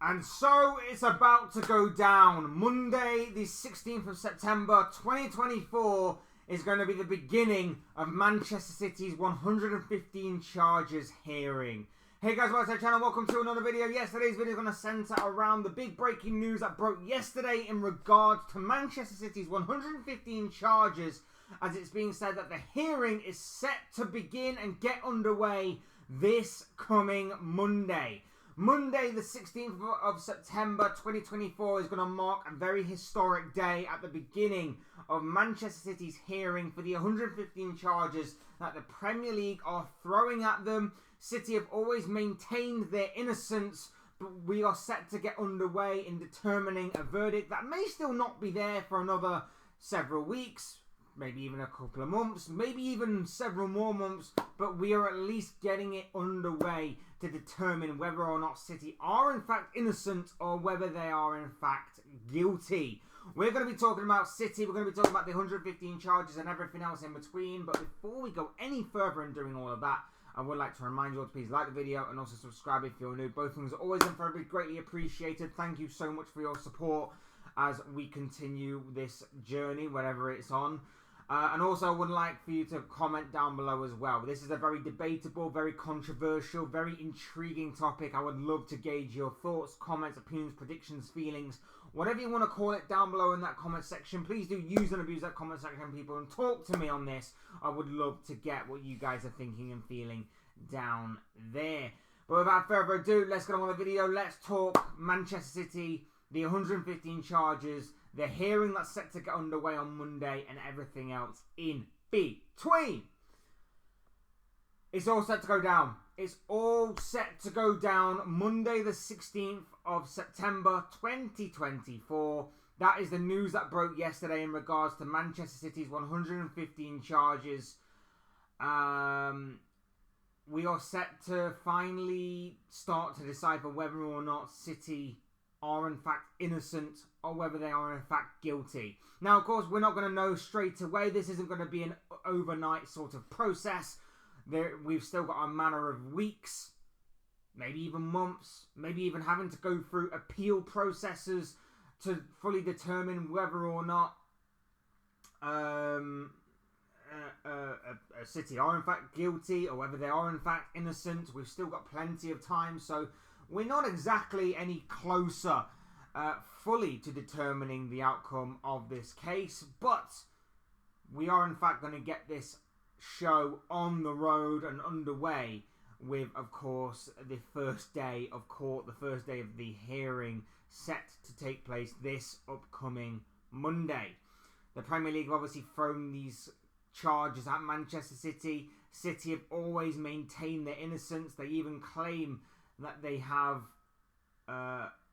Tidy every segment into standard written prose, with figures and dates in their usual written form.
And so it's about to go down. Monday, the 16th of September, 2024, is going to be the beginning of Manchester City's 115 charges hearing. Hey guys, welcome to the channel. Welcome to another video. Yesterday's video is going to centre around the big breaking news that broke yesterday in regards to Manchester City's 115 charges, as it's being said that the hearing is set to begin and get underway this coming Monday. Monday, the 16th of September 2024 is going to mark a very historic day at the beginning of Manchester City's hearing for the 115 charges that the Premier League are throwing at them. City have always maintained their innocence, but we are set to get underway in determining a verdict that may still not be there for another several weeks, maybe even a couple of months, maybe even several more months, but we are at least getting it underway to determine whether or not City are in fact innocent or whether they are in fact guilty. We're going to be talking about City, we're going to be talking about the 115 charges and everything else in between, but before we go any further in doing all of that, I would like to remind you all to please like the video and also subscribe if you're new. Both things are always and forever greatly appreciated. Thank you so much for your support as we continue this journey, wherever it's on. And also, I would like for you to comment down below as well. This is a very debatable, very controversial, very intriguing topic. I would love to gauge your thoughts, comments, opinions, predictions, feelings, whatever you want to call it down below in that comment section. Please do use and abuse that comment section, people, and talk to me on this. I would love to get what you guys are thinking and feeling down there. But without further ado, let's get on with the video. Let's talk Manchester City, the 115 charges, the hearing that's set to get underway on Monday, and everything else in between. It's all set to go down. It's all set to go down Monday the 16th of September 2024. That is the news that broke yesterday in regards to Manchester City's 115 charges. We are set to finally start to decipher whether or not City are in fact innocent or whether they are in fact guilty. Now, of course, we're not going to know straight away. This isn't going to be an overnight sort of process. We've still got a matter of weeks, maybe even months, maybe even having to go through appeal processes to fully determine whether or not City are in fact guilty or whether they are in fact innocent. We've still got plenty of time, so we're not exactly any closer fully to determining the outcome of this case, but we are in fact going to get this show on the road and underway with, of course, the first day of court, the first day of the hearing set to take place this upcoming Monday. The Premier League have obviously thrown these charges at Manchester City. City have always maintained their innocence. They even claim that they have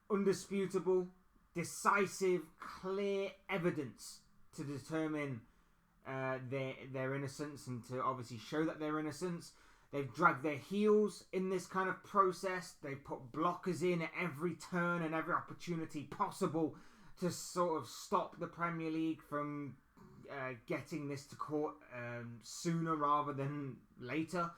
undisputable, decisive, clear evidence to determine their innocence and to obviously show that they're innocent. They've dragged their heels in this kind of process. They've put blockers in at every turn and every opportunity possible to sort of stop the Premier League from getting this to court sooner rather than later.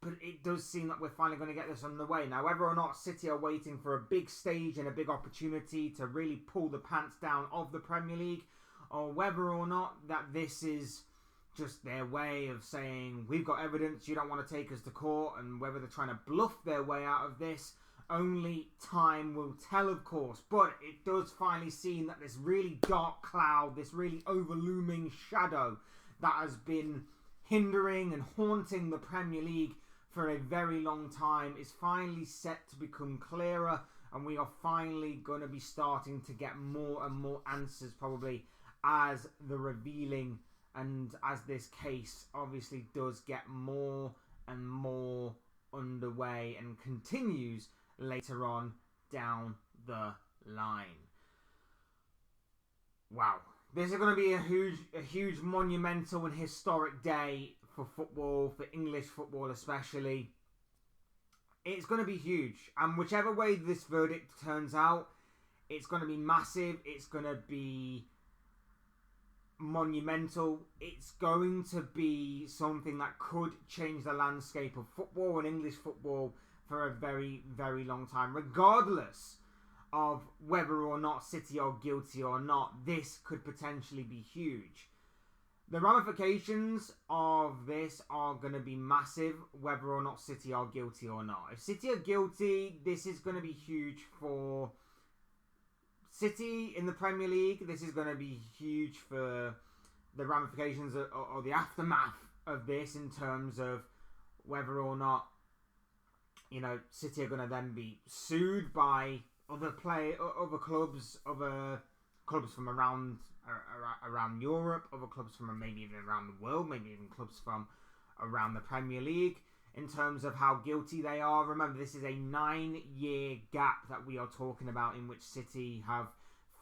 But it does seem that we're finally going to get this on the way. Now, whether or not City are waiting for a big stage and a big opportunity to really pull the pants down of the Premier League, or whether or not that this is just their way of saying, we've got evidence, you don't want to take us to court, and whether they're trying to bluff their way out of this, only time will tell, of course. But it does finally seem that this really dark cloud, this really overlooming shadow that has been hindering and haunting the Premier League for a very long time is finally set to become clearer, and we are finally going to be starting to get more and more answers probably as the revealing and as this case obviously does get more and more underway and continues later on down the line. Wow. This is going to be a huge monumental and historic day for football, for English football especially. It's going to be huge. And whichever way this verdict turns out, it's going to be massive. It's going to be monumental. It's going to be something that could change the landscape of football and English football for a very, very long time. Regardless of whether or not City are guilty or not, this could potentially be huge. The ramifications of this are going to be massive, whether or not City are guilty or not. If City are guilty, this is going to be huge for City in the Premier League. This is going to be huge for the ramifications or the aftermath of this, in terms of whether or not, you know, City are going to then be sued by other clubs from around Europe, other clubs from maybe even around the world, maybe even clubs from around the Premier League, in terms of how guilty they are. Remember, this is a 9-year gap that we are talking about, in which City have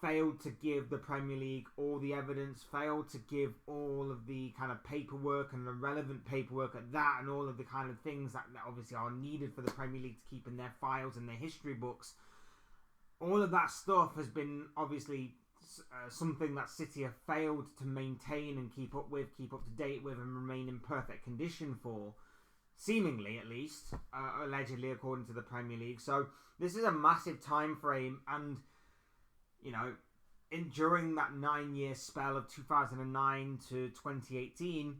failed to give the Premier League all the evidence, failed to give all of the kind of paperwork and the relevant paperwork at that, and all of the kind of things that obviously are needed for the Premier League to keep in their files and their history books. All of that stuff has been obviously something that City have failed to maintain and keep up to date with, and remain in perfect condition for, seemingly at least, allegedly, according to the Premier League. So this is a massive time frame, and you know, during that 9-year spell of 2009 to 2018,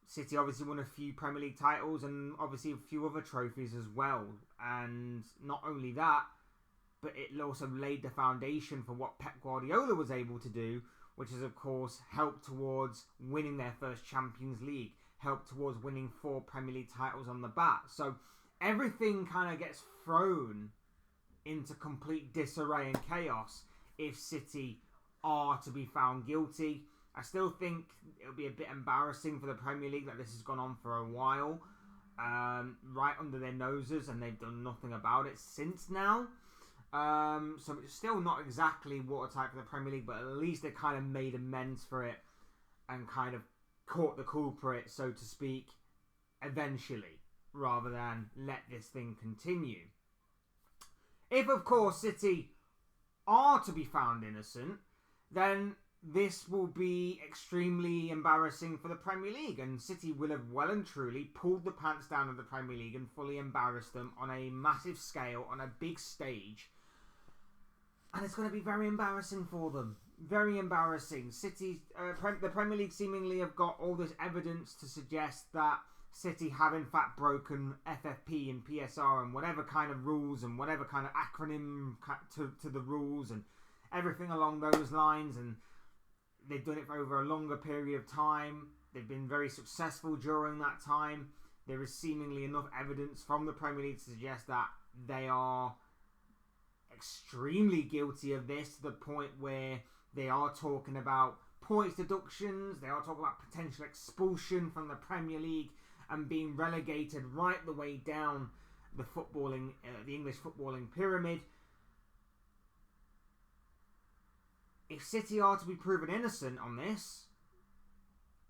City obviously won a few Premier League titles and obviously a few other trophies as well. And not only that, but it also laid the foundation for what Pep Guardiola was able to do, which is, of course, helped towards winning their first Champions League, helped towards winning 4 Premier League titles on the bat. So everything kind of gets thrown into complete disarray and chaos if City are to be found guilty. I still think it'll be a bit embarrassing for the Premier League that this has gone on for a while, right under their noses, and they've done nothing about it since now. So it's still not exactly watertight for the Premier League, but at least they kind of made amends for it and kind of caught the culprit, so to speak, eventually, rather than let this thing continue. If, of course, City are to be found innocent, then this will be extremely embarrassing for the Premier League, and City will have well and truly pulled the pants down of the Premier League and fully embarrassed them on a massive scale, on a big stage. And it's going to be very embarrassing for them. Very embarrassing. City, the Premier League seemingly have got all this evidence to suggest that City have in fact broken FFP and PSR and whatever kind of rules and whatever kind of acronym to the rules and everything along those lines, and they've done it for over a longer period of time. They've been very successful during that time. There is seemingly enough evidence from the Premier League to suggest that they are extremely guilty of this, to the point where they are talking about points deductions, they are talking about potential expulsion from the Premier League and being relegated right the way down the English footballing pyramid. If City are to be proven innocent on this,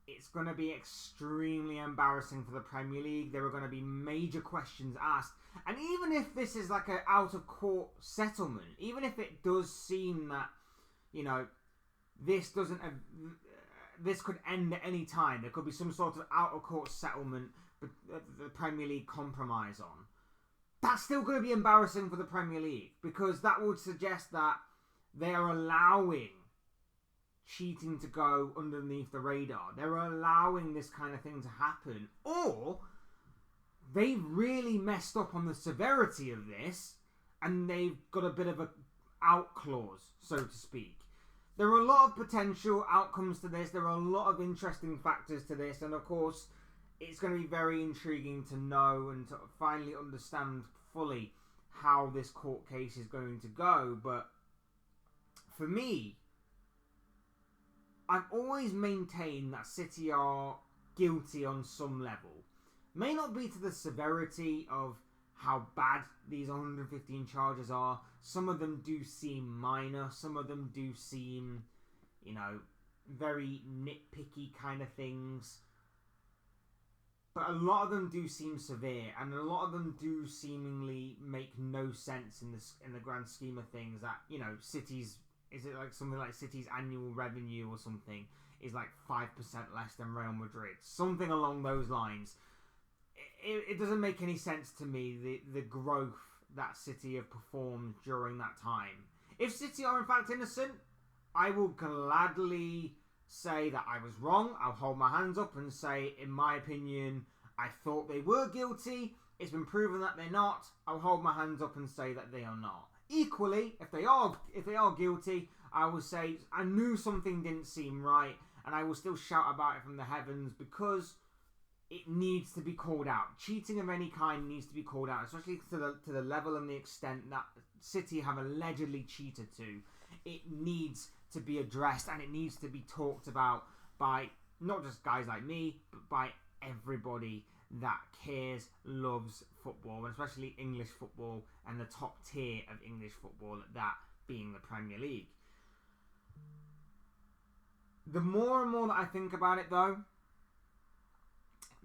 it's going to be extremely embarrassing for the Premier League. There are going to be major questions asked. And even if this is like an out-of-court settlement, even if it does seem that, you know, this could end at any time. There could be some sort of out-of-court settlement that the Premier League compromise on. That's still going to be embarrassing for the Premier League, because that would suggest that they are allowing cheating to go underneath the radar. They're allowing this kind of thing to happen. Or they've really messed up on the severity of this, and they've got a bit of a out clause, so to speak. There are a lot of potential outcomes to this. There are a lot of interesting factors to this. And of course, it's going to be very intriguing to know and to finally understand fully how this court case is going to go. But for me, I've always maintained that City are guilty on some level. May not be to the severity of how bad these 115 charges are. Some of them do seem minor. Some of them do seem, you know, very nitpicky kind of things. But a lot of them do seem severe, and a lot of them do seemingly make no sense in the grand scheme of things. That, you know, City's, is it like something like City's annual revenue or something is like 5% less than Real Madrid, something along those lines. it doesn't make any sense to me, the growth that City have performed during that time. If City are in fact innocent, I will gladly say that I was wrong. I'll hold my hands up and say, in my opinion, I thought they were guilty. It's been proven that they're not. I'll hold my hands up and say that they are not. Equally, if they are guilty, I will say I knew something didn't seem right, and I will still shout about it from the heavens, because it needs to be called out. Cheating of any kind needs to be called out, especially to the level and the extent that City have allegedly cheated to. It needs to be addressed, and it needs to be talked about by not just guys like me, but by everybody that cares, loves football, and especially English football, and the top tier of English football, that being the Premier League. The more and more that I think about it, though,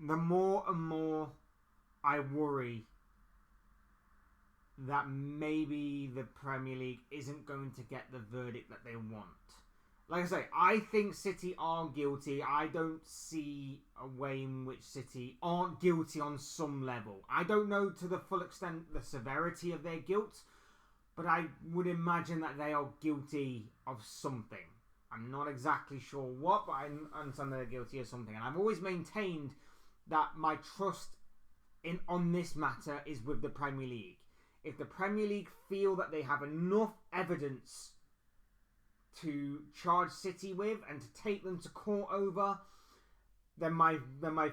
the more and more I worry that maybe the Premier League isn't going to get the verdict that they want. Like I say, I think City are guilty. I don't see a way in which City aren't guilty on some level. I don't know to the full extent the severity of their guilt, but I would imagine that they are guilty of something. I'm not exactly sure what, but I understand they're guilty of something. And I've always maintained that my trust on this matter is with the Premier League. If the Premier League feel that they have enough evidence to charge City with and to take them to court over, then my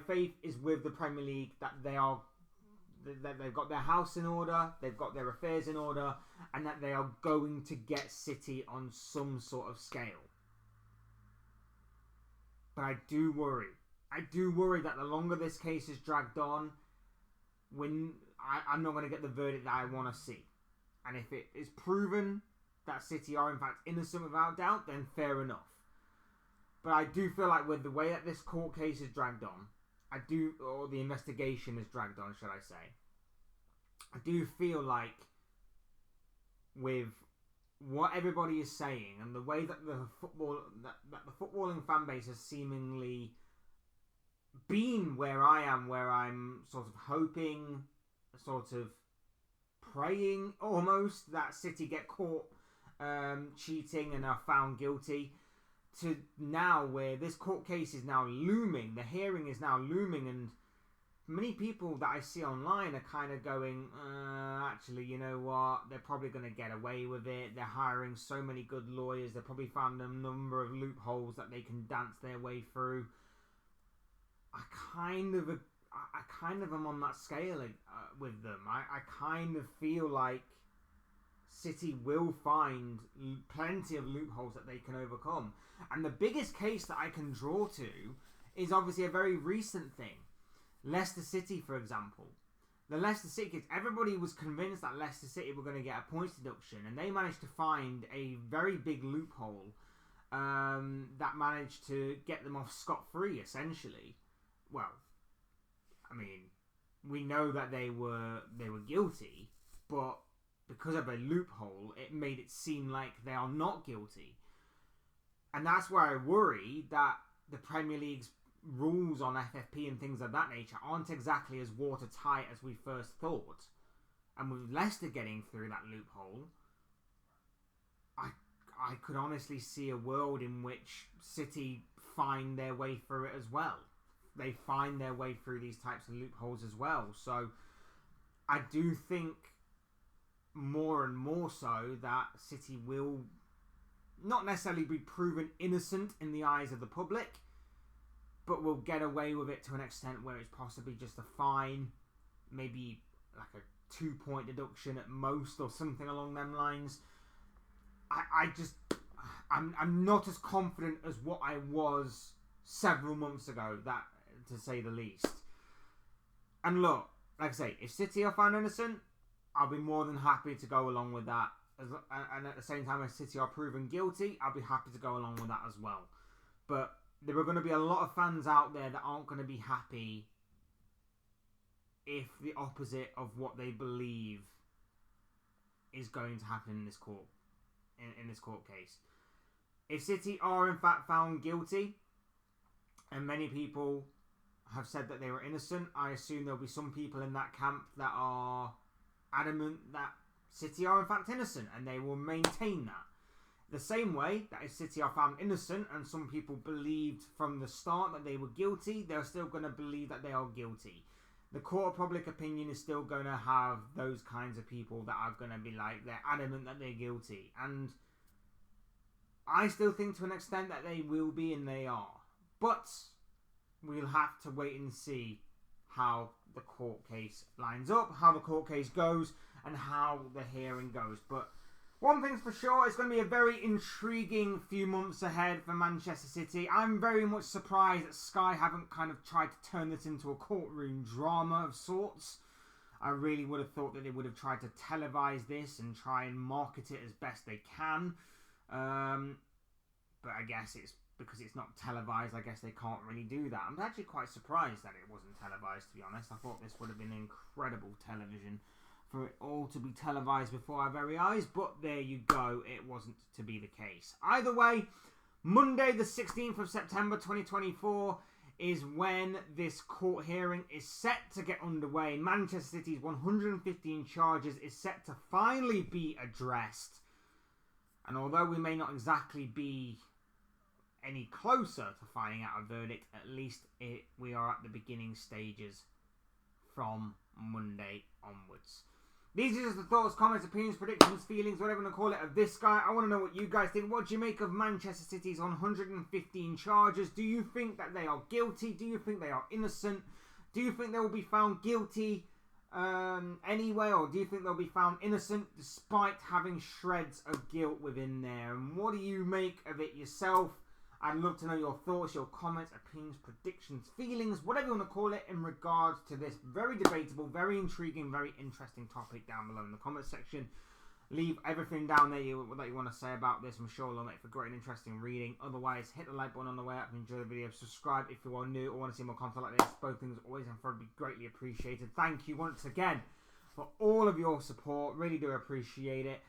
faith is with the Premier League, that they've got their house in order, they've got their affairs in order, and that they are going to get City on some sort of scale. But I do worry that the longer this case is dragged on, I'm not going to get the verdict that I want to see. And if it is proven that City are in fact innocent without doubt, then fair enough. But I do feel like with the way that this court case is dragged on, or the investigation is dragged on, should I say, I do feel like with what everybody is saying and the way that the footballing fan base has seemingly been where I am, where I'm sort of hoping, sort of praying almost, that City get caught cheating and are found guilty, to now where this court case is now looming, the hearing is now looming, and many people that I see online are kind of going, actually, you know what, they're probably going to get away with it, they're hiring so many good lawyers, they've probably found a number of loopholes that they can dance their way through. I kind of am on that scale with them. I kind of feel like City will find plenty of loopholes that they can overcome. And the biggest case that I can draw to is obviously a very recent thing. Leicester City, for example. The Leicester City kids, everybody was convinced that Leicester City were going to get a points deduction, and they managed to find a very big loophole that managed to get them off scot-free, essentially. Well, I mean, we know that they were guilty, but because of a loophole, it made it seem like they are not guilty. And that's where I worry that the Premier League's rules on FFP and things of that nature aren't exactly as watertight as we first thought. And with Leicester getting through that loophole, I could honestly see a world in which City find their way through it as well. They find their way through these types of loopholes as well. So I do think more and more so that City will not necessarily be proven innocent in the eyes of the public, but will get away with it to an extent where it's possibly just a fine, maybe like a 2-point deduction at most, or something along them lines. I'm not as confident as what I was several months ago, that to say the least. And look, like I say, if City are found innocent, I'll be more than happy to go along with that. And at the same time, if City are proven guilty, I'll be happy to go along with that as well. But there are going to be a lot of fans out there that aren't going to be happy if the opposite of what they believe is going to happen in this court, in this court case. If City are in fact found guilty, and many people have said that they were innocent. I assume there'll be some people in that camp that are adamant that City are in fact innocent, and they will maintain that. The same way that if City are found innocent and some people believed from the start that they were guilty, they're still going to believe that they are guilty. The court of public opinion is still going to have those kinds of people that are going to be like, they're adamant that they're guilty. And I still think to an extent that they will be, and they are. But we'll have to wait and see how the court case lines up, how the court case goes, and how the hearing goes. But one thing's for sure, it's going to be a very intriguing few months ahead for Manchester City. I'm very much surprised that Sky haven't kind of tried to turn this into a courtroom drama of sorts. I really would have thought that they would have tried to televise this and try and market it as best they can. But I guess it's because it's not televised, I guess they can't really do that. I'm actually quite surprised that it wasn't televised, to be honest. I thought this would have been incredible television for it all to be televised before our very eyes, but there you go, it wasn't to be the case. Either way, Monday the 16th of September 2024 is when this court hearing is set to get underway. Manchester City's 115 charges is set to finally be addressed. And although we may not exactly be any closer to finding out a verdict, at least we are at the beginning stages from Monday onwards. These are just the thoughts, comments, opinions, predictions, feelings, whatever you want to call it, of this guy. I want to know what you guys think. What do you make of Manchester City's 115 charges? Do you think that they are guilty? Do you think they are innocent? Do you think they will be found guilty anyway? Or do you think they'll be found innocent despite having shreds of guilt within there? And what do you make of it yourself? I'd love to know your thoughts, your comments, opinions, predictions, feelings, whatever you want to call it, in regards to this very debatable, very intriguing, very interesting topic down below in the comment section. Leave everything down there that you want to say about this. I'm sure it'll make for great and interesting reading. Otherwise, hit the like button on the way up and enjoy the video. Subscribe if you are new or want to see more content like this. Both things always and forever be greatly appreciated. Thank you once again for all of your support. Really do appreciate it.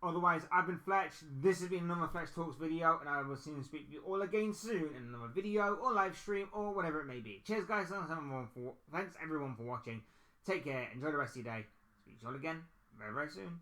Otherwise, I've been Fletch. This has been another Fletch Talks video, and I will see you speak to you all again soon in another video or live stream or whatever it may be. Cheers, guys. Thanks everyone for watching. Take care. Enjoy the rest of your day. Speak to you all again very, very soon.